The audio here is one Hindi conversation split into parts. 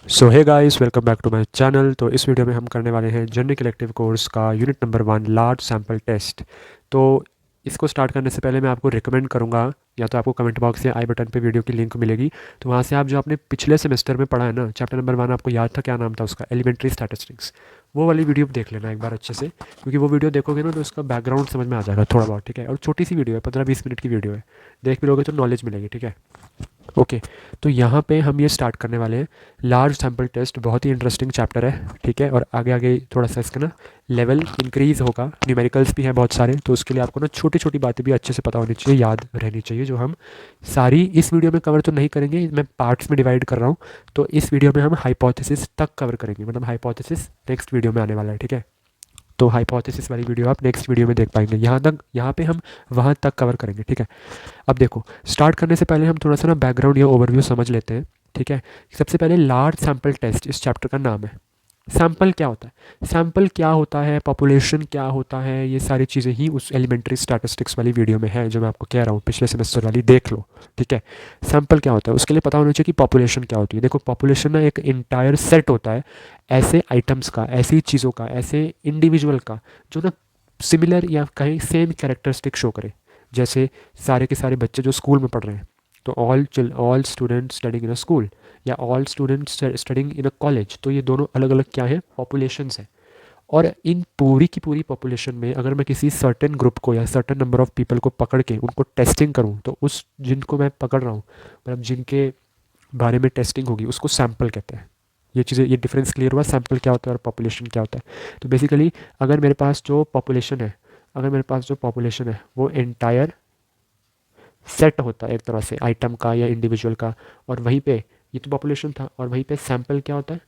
So hey guys, welcome back to my channel. तो इस वीडियो में हम करने वाले हैं जनरिक इलेक्टिव कोर्स का unit number 1 large sample test. तो इसको स्टार्ट करने से पहले मैं आपको रिकमेंड करूंगा, या तो आपको कमेंट बॉक्स या आई बटन पे वीडियो की लिंक मिलेगी, तो वहाँ से आप जो आपने पिछले सेमेस्टर में पढ़ा है ना, चैप्टर नंबर 1, आपको याद था क्या नाम था उसका, एलिमेंट्री स्टैटिस्टिक्स, वो वाली वीडियो देख लेना एक बार अच्छे से, क्योंकि वो वीडियो देखोगे ना तो उसका बैकग्राउंड समझ में आ जाएगा थोड़ा बहुत। ठीक है, और छोटी सी वीडियो है, 15-20 मिनट की वीडियो है, देख भी लोगे तो नॉलेज मिलेगी। ठीक है, ओके। तो यहाँ पे हम ये स्टार्ट करने वाले हैं लार्ज सैम्पल टेस्ट। बहुत ही इंटरेस्टिंग चैप्टर है, ठीक है। और आगे आगे थोड़ा सा इसका ना लेवल इंक्रीज़ होगा, न्यूमेरिकल्स भी हैं बहुत सारे, तो उसके लिए आपको ना छोटी छोटी बातें भी अच्छे से पता होनी चाहिए, याद रहनी चाहिए, जो हम सारी इस वीडियो में कवर तो नहीं करेंगे, मैं पार्ट्स में डिवाइड कर रहा हूँ। तो इस वीडियो में हम हाइपोथेसिस तक कवर करेंगे, मतलब हाइपोथेसिस नेक्स्ट वीडियो में आने वाला है। ठीक है, तो हाइपोथेसिस वाली वीडियो आप नेक्स्ट वीडियो में देख पाएंगे। यहाँ पे हम वहाँ तक कवर करेंगे। ठीक है, अब देखो, स्टार्ट करने से पहले हम थोड़ा सा ना बैकग्राउंड या ओवरव्यू समझ लेते हैं। ठीक है, सबसे पहले लार्ज सैम्पल टेस्ट इस चैप्टर का नाम है। सैम्पल क्या होता है, सैम्पल क्या होता है, पॉपुलेशन क्या होता है, ये सारी चीज़ें ही उस एलिमेंट्री स्टैटिस्टिक्स वाली वीडियो में है, जो मैं आपको कह रहा हूँ, पिछले सेमेस्टर वाली देख लो। ठीक है, सैम्पल क्या होता है उसके लिए पता होना चाहिए कि पॉपुलेशन क्या होती है। देखो, पॉपुलेशन ना एक इंटायर सेट होता है ऐसे आइटम्स का, ऐसी चीज़ों का, ऐसे इंडिविजुअल का, जो ना सिमिलर या कहीं सेम कैरेक्टरिस्टिक शो करे। जैसे सारे के सारे बच्चे जो स्कूल में पढ़ रहे हैं, तो all students studying in a school या all students studying in a college, तो ये दोनों अलग अलग क्या है, पॉपुलेशंस हैं। और इन पूरी की पूरी पॉपुलेशन में अगर मैं किसी सर्टेन ग्रुप को या सर्टेन नंबर ऑफ पीपल को पकड़ के उनको टेस्टिंग करूँ, तो उस जिनको मैं पकड़ रहा हूँ, मतलब जिनके बारे में टेस्टिंग होगी, उसको सैम्पल कहते हैं। ये चीज़ें, ये डिफरेंस क्लियर हुआ, सैम्पल क्या होता है और पॉपुलेशन क्या होता है। तो बेसिकली अगर मेरे पास जो पॉपुलेशन है, वो एंटायर सेट होता है एक तरह से आइटम का या इंडिविजुअल का, और वहीं पे ये तो पॉपुलेशन था, और वहीं पे सैंपल क्या होता है,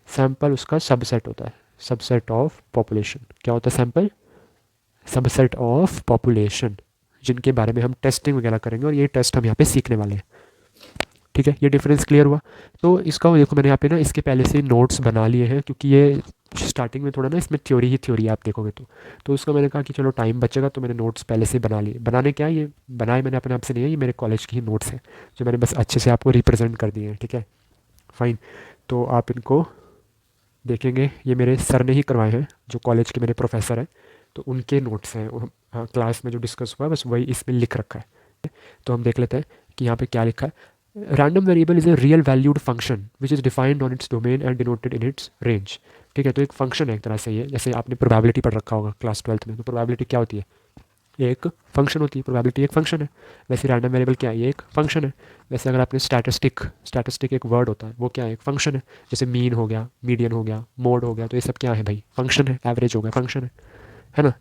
सैंपल उसका सबसेट होता है, सबसेट ऑफ पॉपुलेशन। क्या होता है सैंपल, सबसेट ऑफ पॉपुलेशन, जिनके बारे में हम टेस्टिंग वगैरह करेंगे, और ये टेस्ट हम यहाँ पे सीखने वाले हैं। ठीक है, ये डिफरेंस क्लियर हुआ। तो इसका देखो, मैंने यहाँ पे ना इसके पहले से नोट्स बना लिए हैं, क्योंकि ये स्टार्टिंग में थोड़ा ना इसमें थ्योरी ही थ्योरी आप देखोगे तो उसका मैंने कहा कि चलो टाइम बचेगा, तो मैंने नोट्स पहले से बना लिए। बनाने क्या, ये बनाए मैंने अपने आप से नहीं है, ये मेरे कॉलेज की ही नोट्स हैं, जो मैंने बस अच्छे से आपको रिप्रेजेंट कर दिए हैं। ठीक है, फाइन। तो आप इनको देखेंगे, ये मेरे सर ने ही करवाए हैं, जो कॉलेज के मेरे प्रोफेसर हैं, तो उनके नोट्स हैं। हाँ, क्लास में जो डिस्कस हुआ है बस वही इसमें लिख रखा है। तो हम देख लेते हैं कि यहाँ पे क्या लिखा है। Random variable is a real valued function which is defined on its domain and denoted in its range. ठीक है, तो एक फंक्शन है एक तरह से ये, जैसे आपने प्रोबेबिलिटी पढ़ रखा होगा क्लास 12th में, तो प्रोबेबिलिटी क्या होती है, एक फंक्शन होती है, प्रोबेबिलिटी एक फंक्शन है। वैसे रैंडम वेरिएबल क्या है, ये एक फंक्शन है। वैसे अगर आपने स्टैटिस्टिक एक वर्ड होता है, वो क्या है, एक फंक्शन है। जैसे मीन हो गया, मीडियन हो गया, मोड हो गया, तो ये सब क्या है भाई, फंक्शन है। एवरेज हो गया, फंक्शन है ना,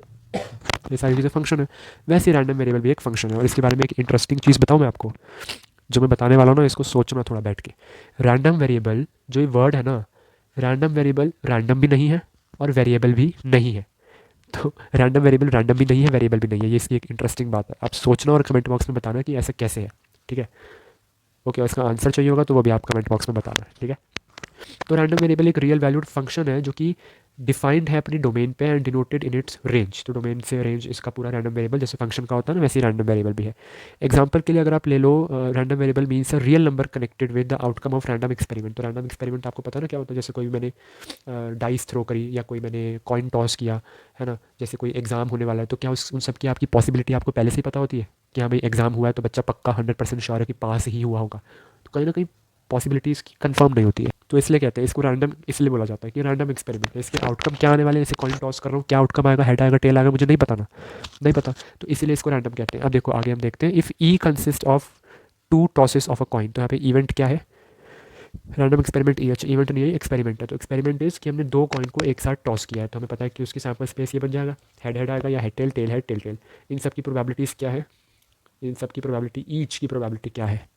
ये सारी चीज़ें फंक्शन है। वैसे रैंडम वेरिएबल भी एक फंक्शन है। और इसके बारे में एक इंटरेस्टिंग चीज़ बताऊँ मैं आपको, जो मैं बताने वाला हूँ ना, इसको सोचना थोड़ा बैठ के। रैंडम वेरिएबल जो ये वर्ड है ना, रैंडम वेरिएबल रैंडम भी नहीं है और वेरिएबल भी नहीं है। तो रैंडम वेरिएबल रैंडम भी नहीं है, वेरिएबल भी नहीं है, ये इसकी एक इंटरेस्टिंग बात है। आप सोचना और कमेंट बॉक्स में बताना कि ऐसा कैसे है। ठीक है, ओके, और इसका आंसर चाहिए होगा तो वो भी आप कमेंट बॉक्स में बताना। ठीक है, तो रैंडम वेरिएबल एक रियल वैल्यूड फंक्शन है, जो कि डिफाइंड है अपनी डोमेन पे and denoted in its range. तो डोमेन से रेंज इसका पूरा रैंडम वेरिएबल, जैसे फंक्शन का होता है ना, वैसे ही रैंडम वेरिएबल भी है। एग्जांपल के लिए अगर आप ले लो, random variable means a real number connected with the outcome of random experiment. तो रैंडम एक्सपेरिमेंट आपको पता है ना क्या होता है, जैसे कोई मैंने डाइस थ्रो करी या कोई मैंने कॉइन टॉस किया, है ना, जैसे कोई एग्जाम होने वाला है, तो क्या उन सब की आपकी पॉसिबिलिटी आपको पहले से ही पता होती है कि हाँ भाई एग्जाम हुआ है, तो बच्चा पक्का 100% श्योर है कि पास ही हुआ होगा। तो कहीं ना कहीं पॉसिबिलिटीज़ की कंफर्म नहीं होती है, तो इसलिए कहते हैं इसको रैंडम, इसलिए बोला जाता है कि रैंडम एक्सपेरिमेंट है। इसके आउटकम क्या आने वाले हैं, जैसे कॉइन टॉस कर रहा हूँ, क्या आउटकम आएगा, हेड आएगा, टेल आएगा, मुझे नहीं पता ना, नहीं पता, तो इसीलिए इसको रैंडम कहते हैं। अब देखो आगे हम देखते हैं, if E consist of two tosses of a coin, तो यहाँ पे इवेंट क्या है, रैंडम एक्सपेरिमेंट ई, अच्छा इवेंट नहीं है, एक्सपेरिमेंट है। तो एक्सपेरिमेंट इज कि हमने दो कॉइन को एक साथ टॉस किया है, तो हमें पता है कि उसकी सैम्पल स्पेस ये बन जाएगा, हेड हेड आएगा या head tail head tail tail. इन सब की प्रोबेबिलिटीज़ क्या है, इन सब की प्रोबेबिलिटी, ईच की प्रोबेबिलिटी क्या है,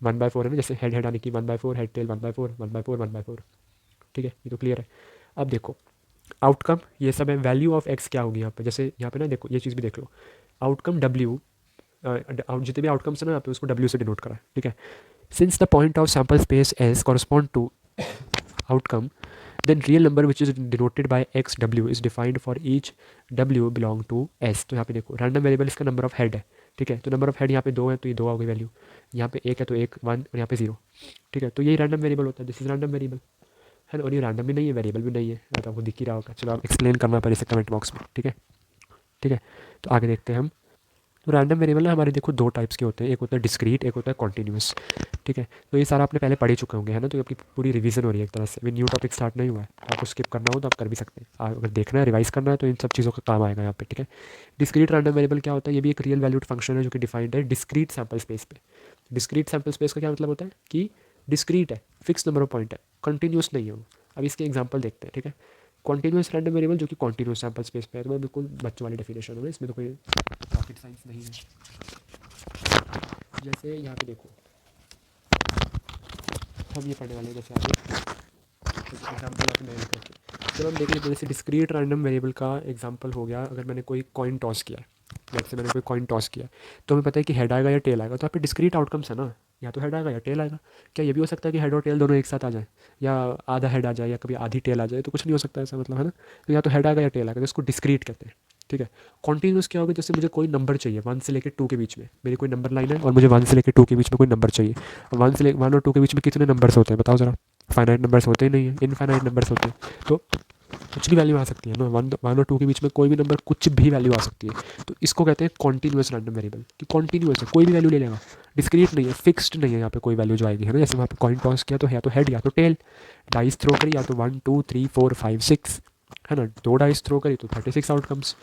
1/4 है ना, जैसे हेड हेड आने की 1/4, हेड टेल 1/4, 1/4, 1/4। ठीक है, ये तो क्लियर है। अब देखो आउटकम ये सब है, वैल्यू ऑफ एक्स क्या होगी यहाँ पे, जैसे यहाँ पे ना देखो ये चीज़ भी देख लो, आउटकम डब्ल्यू, जितने भी आउटकम्स है ना यहाँ पे उसको डब्ल्यू से डिनोट करा है। ठीक है, since the point of sample space S correspond to outcome, then real number which is denoted by x w is defined for each w belong to s। तो यहाँ पे देखो रैंडम वेरिएबल इसका नंबर ऑफ हेड है। ठीक है, तो नंबर ऑफ हेड यहाँ पे 2 है, तो ये 2 आ गई वैल्यू। यहाँ पे एक है तो एक, वन, और यहाँ पे जीरो, ठीक है। तो यही रैंडम वेरिएबल होता है, दिस इज रैंडम वेरिएबल, है ना। और ये रैंडम भी नहीं है, वेरिएबल भी नहीं है, तो आपको दिख ही रहा होगा। चलो आप एक्सप्लेन करना पर इसे कमेंट बॉक्स में, ठीक है। ठीक है, तो आगे देखते हैं हम। तो रैंडम वेरिएबल ना हमारे देखो दो टाइप्स के होते हैं, एक होता है डिस्क्रीट, एक होता है कॉन्टीन्यूस, ठीक है। तो ये सारा आपने पहले पढ़ ही चुके होंगे, है ना। तो ये आपकी पूरी रिवीजन हो रही है एक तरह से, अभी न्यू टॉपिक स्टार्ट नहीं हुआ है। आपको स्किप करना हो तो आप कर भी सकते हैं, अगर देखना है, रिवाइज करना है तो इन सब चीज़ों का काम आएगा यहाँ पे, ठीक है। डिस्क्रीट रैंडम वेरिएबल क्या होता है, ये भी एक रियल वैल्यूड फंक्शन है जो कि डिफाइंड है डिस्क्रीट सैम्पल स्पेस पे। डिस्क्रीट सैम्पल स्पेस का क्या मतलब होता है कि डिस्क्रीट है, फिक्स नंबर ऑफ पॉइंट है, कंटिन्यूस नहीं है वो। अब इसके एग्जाम्पल देखते हैं, ठीक है। कॉन्टिन्यूस रैंडम वेरिएबल जो कि कॉन्टिन्यूस सैम्पल स्पेस पे है, तो मैं बिल्कुल बच्चों वाली डेफिनेशन है, इसमें तो कोई रॉकेट साइंस नहीं है। जैसे यहाँ पे देखो, हम ये पढ़ने वाले हैं जैसे आगे एग्जाम्पल यहाँ पे मैं लिख रखी है। जब हम देखें तो जैसे डिस्क्रीट रैंडम वेरिएबल का एग्जांपल हो गया, अगर मैंने कोई कॉइन टॉस किया है, जैसे मैंने कोई कॉइन टॉस किया तो हमें पता है कि हेड आएगा या टेल आएगा, तो यहाँ पे डिस्क्रीट आउटकम्स है ना, या तो हेड आएगा या टेल आएगा। क्या ये भी हो सकता है कि हेड और टेल दोनों एक साथ आ जाए, या आधा हेड आ जाए या कभी आधी टेल आ जाए, तो कुछ नहीं हो सकता ऐसा, मतलब, है ना। तो या तो हेड आएगा या टेल आएगा, तो इसको डिस्क्रीट कहते हैं, ठीक है। कॉन्टीन्यूस क्या होगा, जैसे मुझे कोई नंबर चाहिए 1 से लेकर 2 के बीच में, मेरी कोई नंबर लाइन है और मुझे 1 से लेकर 2 के बीच में कोई नंबर चाहिए। 1 और 2 के बीच में कितने नंबर्स होते हैं बताओ ज़रा। फाइनाइट नंबर्स होते ही नहीं है, इनफाइनाइट नंबर्स होते हैं। तो कुछ भी वैल्यू आ सकती है ना, वन और टू के बीच में कोई भी नंबर कुछ भी वैल्यू आ सकती है। तो इसको कहते हैं कॉन्टीन्यूस रैंडम वेरिएबल, कि कॉन्टीन्यूस है, कोई भी वैल्यू ले लेगा, डिस्क्रीट नहीं है, फिक्स्ड नहीं है यहाँ पे कोई वैल्यू जो आएगी, है ना। जैसे वहाँ पे कॉइन टॉस किया तो या तो हेड या तो टेल, डाइस थ्रो करी या तो 1 2 3 4 5 6, है ना। 2 डाइस थ्रो करी तो 36 आउटकम्स।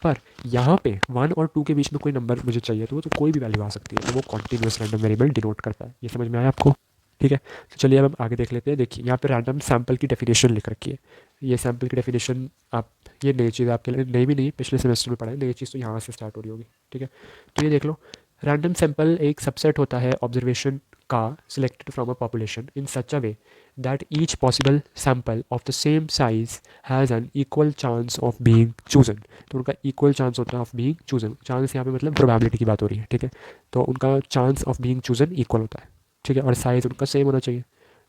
पर यहाँ पे 1 और 2 के बीच में कोई नंबर मुझे चाहिए तो वो तो कोई भी वैल्यू आ सकती है, तो वो कॉन्टीन्यूस रैंडम वेरिएबल डिनोट करता है। ये समझ में आया आपको, ठीक है। तो चलिए अब हम आगे देख लेते हैं। देखिए यहाँ पे रैंडम सैम्पल की डेफिनेशन लिख रखी है। ये सैम्पल की डेफिनेशन आप, ये नई चीज़ आपके लिए नई भी नहीं, पिछले सेमेस्टर में पढ़ा है, नई चीज़ तो यहाँ से स्टार्ट हो रही होगी, ठीक है। तो ये देख लो, रैंडम सैम्पल एक सबसेट होता है ऑब्जर्वेशन का selected from a population in such a way that each possible sample of the same size has an equal chance of being chosen. तो उनका इक्वल चांस होता है ऑफ बीइंग चूजन, चांस यहाँ पे मतलब प्रोबेबिलिटी की बात हो रही है, ठीक है। तो उनका chance of being chosen equal होता है, ठीक है, और साइज़ उनका सेम होना चाहिए,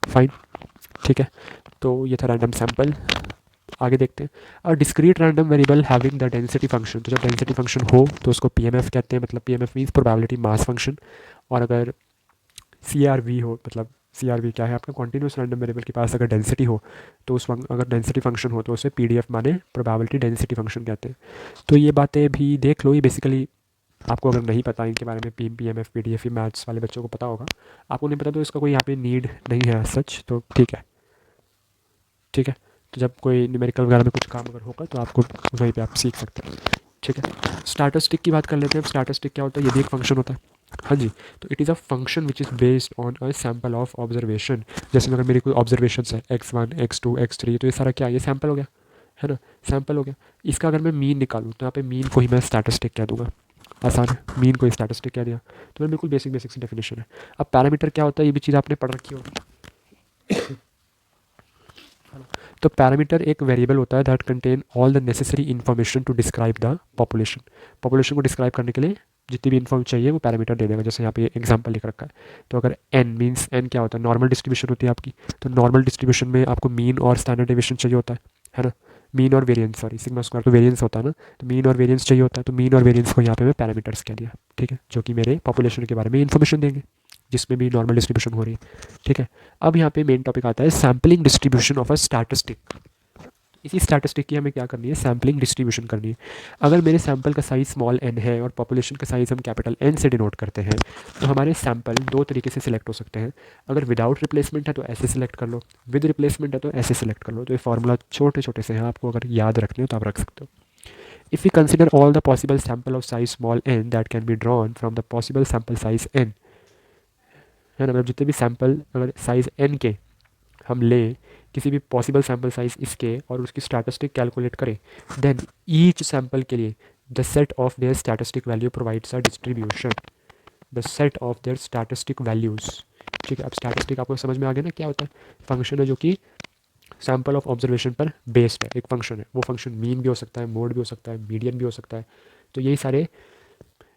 फाइन, ठीक है। तो ये था रैंडम सैम्पल। आगे देखते हैं। और discrete random variable having the density function, तो जब डेंसिटी फंक्शन हो तो उसको पीएमएफ कहते हैं, मतलब PMF means probability mass function. और अगर सीआरवी हो, मतलब सीआरवी क्या है आपका, कॉन्टीन्यूस रैंडम वेरिएबल के पास अगर डेंसिटी हो तो उस अगर डेंसिटी फंक्शन हो तो उसे पीडीएफ माने प्रोबेबिलिटी डेंसिटी फंक्शन कहते हैं। तो ये बातें भी देख लो, ये बेसिकली आपको अगर नहीं पता इनके बारे में, पीएमएफ पीडीएफ मैथ्स वाले बच्चों को पता होगा, आपको नहीं पता तो इसका कोई यहाँ पे नीड नहीं है सच, तो ठीक है, ठीक है। तो जब कोई न्यूमेरिकल वगैरह में कुछ काम अगर होगा तो आपको वहीं पे आप सीख सकते हैं, ठीक है। स्टैटिस्टिक की बात कर लेते हैं। स्टैटिस्टिक क्या होता है, ये भी एक फंक्शन होता है, हाँ जी। तो it is a function which is based on a sample of observation. जैसे अगर मेरी कोई ऑब्जर्वेशन है x1 x2 x3, तो ये सारा क्या है, ये सैम्पल हो गया, है ना, सैम्पल हो गया। इसका अगर मैं मीन निकालूँ तो यहाँ पे मीन को ही मैं स्टैटिस्टिक कह दूँगा, आसान है, मीन को स्टैटिस्टिक कह दिया। तो मैं बिल्कुल बेसिक बेसिक सी डेफिनेशन है। अब पैरामीटर क्या होता है, ये भी चीज़ आपने पढ़ रखी होगी। तो पैरामीटर एक वेरिएबल होता है that contain all the necessary information to describe the population. Population को डिस्क्राइब करने के लिए जितनी भी इन्फॉर्म चाहिए वो पैरामीटर दे देगा। जैसे यहाँ पे एग्जांपल लिख रखा है, तो अगर एन मीन्स, एन क्या होता है, नॉर्मल डिस्ट्रीब्यूशन होती है आपकी। तो नॉर्मल डिस्ट्रीब्यूशन में आपको मीन और स्टैंडर्ड डेविएशन चाहिए होता है ना। मीन और वेरिएंस, सॉरी, सिग्मा स्क्वायर तो वेरिएंस होता है ना, तो मीन और वेरिएंस चाहिए होता है। तो मीन और वेरिएंस को यहाँ पे मैं पैरामीटर्स कह दिया, ठीक है, जो कि मेरे पॉपुलेशन के बारे में इन्फॉर्मेशन देंगे, जिसमें भी नॉर्मल डिस्ट्रीब्यूशन हो रही है, ठीक है। अब यहाँ पे मेन टॉपिक आता है sampling distribution of a statistic. इसी स्टैटिस्टिक की हमें क्या करनी है, सैम्पलिंग डिस्ट्रीब्यूशन करनी है। अगर मेरे सैम्पल का साइज़ स्मॉल n है और पॉपुलेशन का साइज़ हम कैपिटल N से डिनोट करते हैं, तो हमारे सैम्पल दो तरीके से सिलेक्ट हो सकते हैं। अगर विदाउट रिप्लेसमेंट है तो ऐसे सिलेक्ट कर लो, विद रिप्लेसमेंट है तो ऐसे सिलेक्ट कर लो। तो ये फार्मूला छोटे छोटे से हैं, आपको अगर याद रखने हो तो आप रख सकते हो। If you consider all the possible sample of size small n that can be drawn from the possible sample size n, है ना, मतलब जितने भी सैम्पल अगर साइज n के हम लें, किसी भी पॉसिबल सैम्पल साइज इसके, और उसकी स्टैटिस्टिक कैलकुलेट करें, देन ईच सैम्पल के लिए the set of their statistic value provides a distribution, the set of their statistic values, ठीक है। अब स्टैटिस्टिक आपको समझ में आ गया ना क्या होता है, फंक्शन है जो कि सैम्पल ऑफ ऑब्जर्वेशन पर बेस्ड है, एक फंक्शन है। वो फंक्शन मीन भी हो सकता है, मोड भी हो सकता है, मीडियन भी हो सकता है। तो यही सारे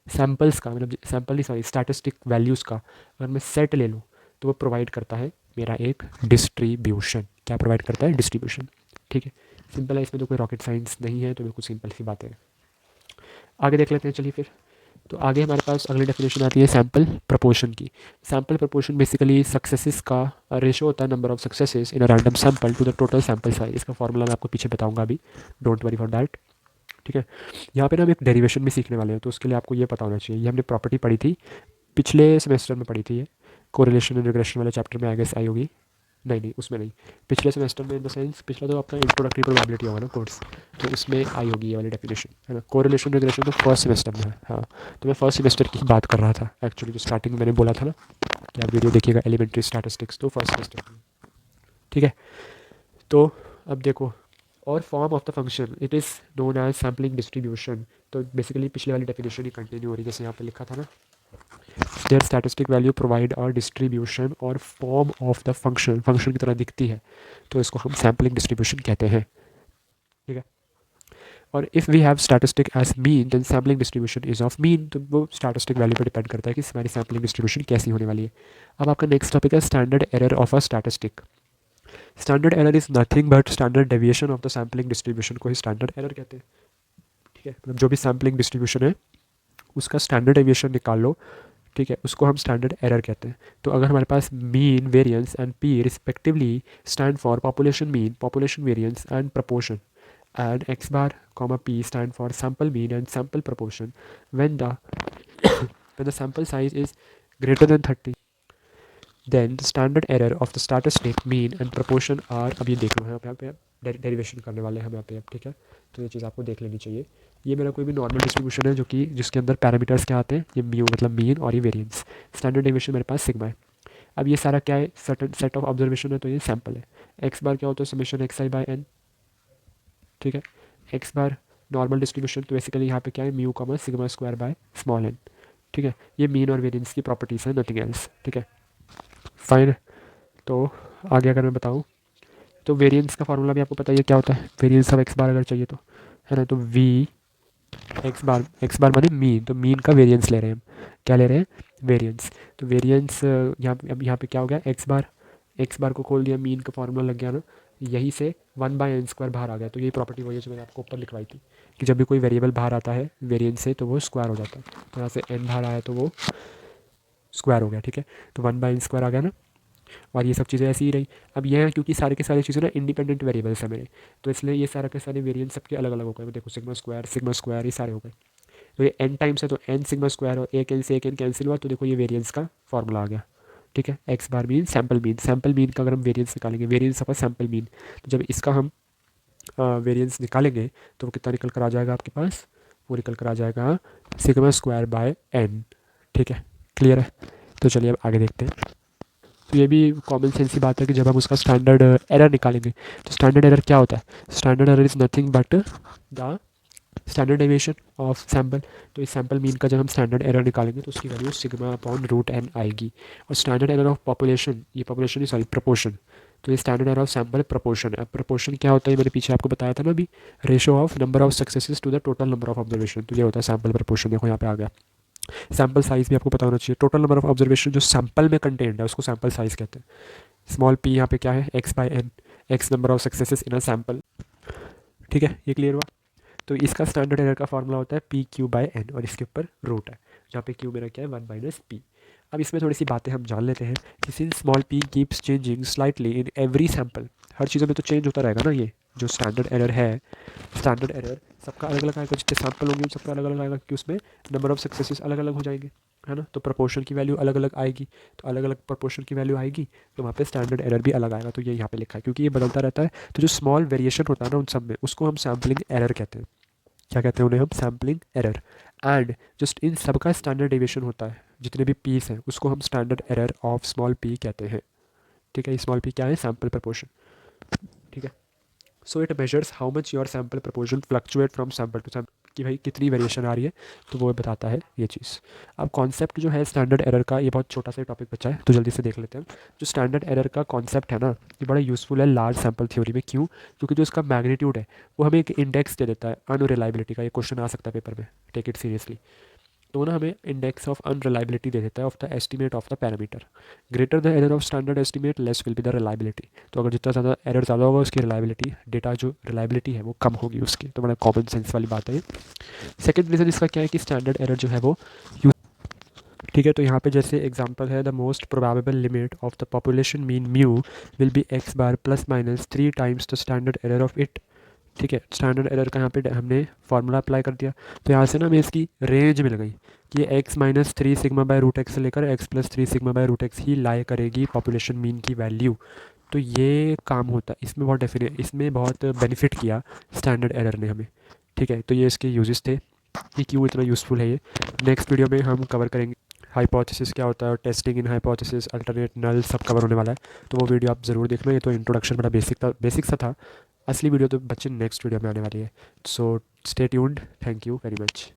सैम्पल्स का, मतलब सैम्पल नहीं, सॉरी, स्टैटिस्टिक वैल्यूज़ का अगर मैं सेट ले लूँ तो वो प्रोवाइड करता है मेरा एक डिस्ट्रीब्यूशन। क्या प्रोवाइड करता है, डिस्ट्रीब्यूशन, ठीक है। सिंपल है, इसमें तो कोई रॉकेट साइंस नहीं है, तो बिल्कुल सिंपल सी बात है। आगे देख लेते हैं, चलिए फिर। तो आगे हमारे पास अगली डेफिनेशन आती है सैम्पल प्रपोर्शन की। सैम्पल प्रपोर्शन बेसिकली सक्सेसेस का रेशो होता है, number of successes in a random sample to the total sample size. इसका फॉर्मूला मैं आपको पीछे बताऊंगा अभी, डोंट वरी फॉर दैट। ठीक है, यहाँ पे ना हम एक डेरिवेशन भी सीखने वाले हैं, तो उसके लिए आपको ये पता होना चाहिए। ये हमने प्रॉपर्टी पढ़ी थी, पिछले सेमेस्टर में पढ़ी थी, ये कोरिलेशन एंड रिग्रेशन वाले चैप्टर में आई गेस आई होगी। नहीं नहीं, उसमें नहीं, पिछले सेमेस्टर में, इन द सेंस पिछला तो आपका इंट्रोडक्टरी प्रोबेबिलिटी होगा ना कोर्स, तो इसमें आई होगी ये वाली डेफिनेशन, है ना। कोरिलेशन रिग्रेशन तो फर्स्ट सेमेस्टर में है, हाँ। तो मैं फर्स्ट सेमेस्टर की बात कर रहा था एक्चुअली, जो स्टार्टिंग में मैंने बोला था ना कि आप वीडियो देखिएगा एलिमेंट्री स्टैटिस्टिक्स, तो फर्स्ट सेमेस्टर में। ठीक है, तो अब देखो, और form of the function it is known as sampling distribution. तो बेसिकली पिछले वाली डेफिनेशन ही कंटिन्यू हो रही है, जैसे यहाँ पे लिखा था ना, देयर स्टैटिस्टिक वैल्यू प्रोवाइड और डिस्ट्रीब्यूशन और form of the function, function की तरह दिखती है, तो इसको हम सैम्पलिंग डिस्ट्रीब्यूशन कहते हैं। ठीक है, और if we have statistic as mean then sampling distribution is of mean. तो वो स्टैटिस्टिक वैल्यू पर डिपेंड करता है कि हमारी सैम्पलिंग डिस्ट्रीब्यूशन कैसी होने वाली है। अब आपका नेक्स्ट टॉपिक है standard error of a statistic. Standard error is nothing but standard deviation of the sampling distribution को ही स्टैंडर्ड एरर कहते हैं। ठीक है, मतलब जो भी सैम्पलिंग डिस्ट्रीब्यूशन है उसका स्टैंडर्ड डेविएशन निकाल लो, ठीक है, उसको हम स्टैंडर्ड एरर कहते हैं। तो अगर हमारे पास mean, variance and P respectively stand for population mean, population variance and proportion, and x bar comma p stand for sample mean and sample proportion when the when the sample size is greater than 30, then the standard error of the statistic mean and proportion are, अब ये देख लो, यहाँ पे डेरिवेशन करने वाले हैं हम यहाँ पे अब। ठीक है, तो ये चीज़ आपको देख लेनी चाहिए। ये मेरा कोई भी नॉर्मल डिस्ट्रीब्यूशन है जो कि जिसके अंदर पैरामीटर्स क्या आते हैं, ये म्यू मतलब मीन और ये वेरिएंस। स्टैंडर्ड डेविएशन मेरे पास सिग्मा है। अब ये सारा क्या है, सर्टेन सेट ऑफ ऑब्जर्वेशन है, तो ये सैम्पल है। एक्स बार क्या होता है, summation x i by n. ठीक है, एक्स बार नॉर्मल डिस्ट्रीब्यूशन, तो बेसिकली यहाँ पे क्या है, mu comma sigma square by small n. ठीक है, ये मीन और वेरिएंस की प्रॉपर्टीज़ है, नथिंग एल्स। ठीक है, फाइन। तो आगे अगर मैं बताऊँ, तो वेरिएंस का फॉर्मूला भी आपको पता है क्या होता है, वेरिएंस ऑफ एक्स बार अगर चाहिए तो, है ना। तो वी एक्स बार माने मीन, तो मीन का वेरिएंस ले रहे हैं हम, क्या ले रहे हैं, वेरिएंस। तो वेरिएंस यहाँ पे, अब यहाँ पे क्या हो गया, एक्स बार को खोल दिया, मीन का फॉर्मूला लग गया ना, यहीं से 1/n² बाहर आ गया। तो यही प्रॉपर्टी वही है जो मैंने आपको ऊपर लिखवाई थी कि जब भी कोई वेरिएबल बाहर आता है वेरिएंस से तो वो स्क्वायर हो जाता है। तो यहाँ से n बाहर आया तो वो स्क्वायर हो गया। ठीक है, तो 1/n² आ गया ना, और ये सब चीज़ें ऐसी ही रही। अब ये है क्योंकि सारे के सारे चीज़ें ना इंडिपेंडेंट वेरिएबल्स है मेरे, तो इसलिए ये सारा के सारे वेरिएंस सबके अलग अलग हो गए। देखो सिग्मा स्क्वायर ये सारे हो गए। तो ये n टाइम्स है, तो n सिग्मा स्क्वायर, और एक n से एक n कैंसिल हुआ, तो देखो ये वेरिएंस का फॉर्मूला आ गया। ठीक है, एक्स बार मीन सैम्पल मीन का अगर हम वेरिएंस निकालेंगे, वेरिएंस ऑफ सैम्पल मीन, तो जब इसका हम वेरिएंस निकालेंगे तो वो कितना निकल कर आ जाएगा आपके पास, वो निकल कर आ जाएगा सिग्मा स्क्वायर बाय n। ठीक है, क्लियर है। तो चलिए अब आगे देखते हैं। तो ये भी कॉमन सेंस की बात है कि जब हम उसका स्टैंडर्ड एरर निकालेंगे, तो स्टैंडर्ड एरर क्या होता है, standard error is nothing but the standard deviation of sample. तो इस सैम्पल मीन का जब हम स्टैंडर्ड एरर निकालेंगे तो उसकी value sigma upon root n आएगी। और स्टैंडर्ड एरर ऑफ पॉपुलेशन, ये पॉपुलेशन सॉरी प्रपोर्शन, तो ये standard error of sample proportion है। प्रपोर्शन क्या होता है, मैंने पीछे आपको बताया था ना अभी, ratio of number of successes to the total number of observation, तो ये होता है सैम्पल प्रपोर्शन। देखो यहाँ पे आ गया। सैम्पल साइज़ भी आपको पता होना चाहिए, टोटल नंबर ऑफ ऑब्जर्वेशन जो सैम्पल में कंटेंट है उसको सैम्पल साइज़ कहते हैं। स्मॉल p यहाँ पे क्या है, x by n, x number of successes in a sample. ठीक है, ये क्लियर हुआ। तो इसका स्टैंडर्ड एरर का फॉर्मूला होता है पी क्यू बाय एन, और इसके ऊपर रूट है, जहाँ पे क्यू मेरा क्या है 1 - p। अब इसमें थोड़ी सी बातें हम जान लेते हैं कि since small p keeps changing slightly in every sample, हर चीज़ों में तो चेंज होता रहेगा ना। ये जो स्टैंडर्ड एरर है, स्टैंडर्ड एरर सबका अलग अलग आएगा, जितने सैम्पल होंगे सबका अलग अलग आएगा, क्योंकि उसमें नंबर ऑफ सक्सेसेस अलग अलग हो जाएंगे, है ना। तो प्रपोर्शन की वैल्यू अलग अलग आएगी, तो अलग अलग प्रपोर्शन की वैल्यू आएगी, तो वहाँ पे स्टैंडर्ड एरर भी अलग आएगा। तो ये यहाँ पे लिखा है क्योंकि ये बदलता रहता है। तो जो स्मॉल वेरिएशन होता है ना उन सब में, उसको हम सैम्पलिंग एरर कहते हैं। क्या कहते हैं उन्हें हम, sampling error. And just in सब का स्टैंडर्ड डेविएशन होता है, जितने भी पीस हैं उसको हम standard error of small p कहते हैं। ठीक है, स्मॉल p क्या है, सैम्पल प्रपोर्शन। ठीक है, so it measures how much your sample proportion fluctuate from sample to sample, कि भाई कितनी वेरिएशन आ रही है, तो वो बताता है ये चीज़। अब कॉन्सेप्ट जो है स्टैंडर्ड एरर का, ये बहुत छोटा सा टॉपिक बचा है तो जल्दी से देख लेते हैं। जो स्टैंडर्ड एरर का कॉन्सेप्ट है ना, ये बड़ा यूज़फुल है लार्ज सैम्पल थ्योरी में। क्यों, क्योंकि जो इसका मैग्नीट्यूड है वो हमें एक इंडेक्स दे देता है अनरिलायबिलिटी का। ये क्वेश्चन आ सकता है पेपर में, टेक इट सीरियसली। तो ना हमें इंडेक्स ऑफ अनरिलायबिलिटी दे देता है of the estimate of the parameter. Greater the error of standard estimate less will be the reliability. तो अगर जितना ज़्यादा एरर ज़्यादा होगा उसकी रिलायबिलिटी, डेटा जो रिलायबिलिटी है वो कम होगी उसकी। तो बड़ा कॉमन सेंस वाली बात है। सेकेंड रीज़न इसका क्या है कि स्टैंडर्ड एरर जो है वो ठीक है। तो यहाँ पे जैसे एग्जांपल है, the most probable limit of the population mean mu will be x bar plus minus 3 times the standard error of it. ठीक है, स्टैंडर्ड एरर का यहाँ पे हमने फार्मूला अप्लाई कर दिया। तो यहाँ से ना हमें इसकी रेंज मिल गई कि x minus 3 sigma by root x से लेकर x plus 3 sigma by root x ही लाई करेगी पॉपुलेशन मीन की वैल्यू। तो ये काम होता है, इसमें बहुत बेनिफिट किया स्टैंडर्ड एरर ने हमें। ठीक है, तो ये इसके यूजेस थे कि क्यों इतना यूज़फुल है ये। नेक्स्ट वीडियो में हम कवर करेंगे हाइपोथेसिस क्या होता है और टेस्टिंग इन हाइपोथेसिस, अल्टरनेट नल, सब कवर होने वाला है। तो वो वीडियो आप ज़रूर देखना। ये तो इंट्रोडक्शन बड़ा बेसिक सा था। असली वीडियो तो बच्चे नेक्स्ट वीडियो में आने वाली है। So stay tuned. Thank you very much.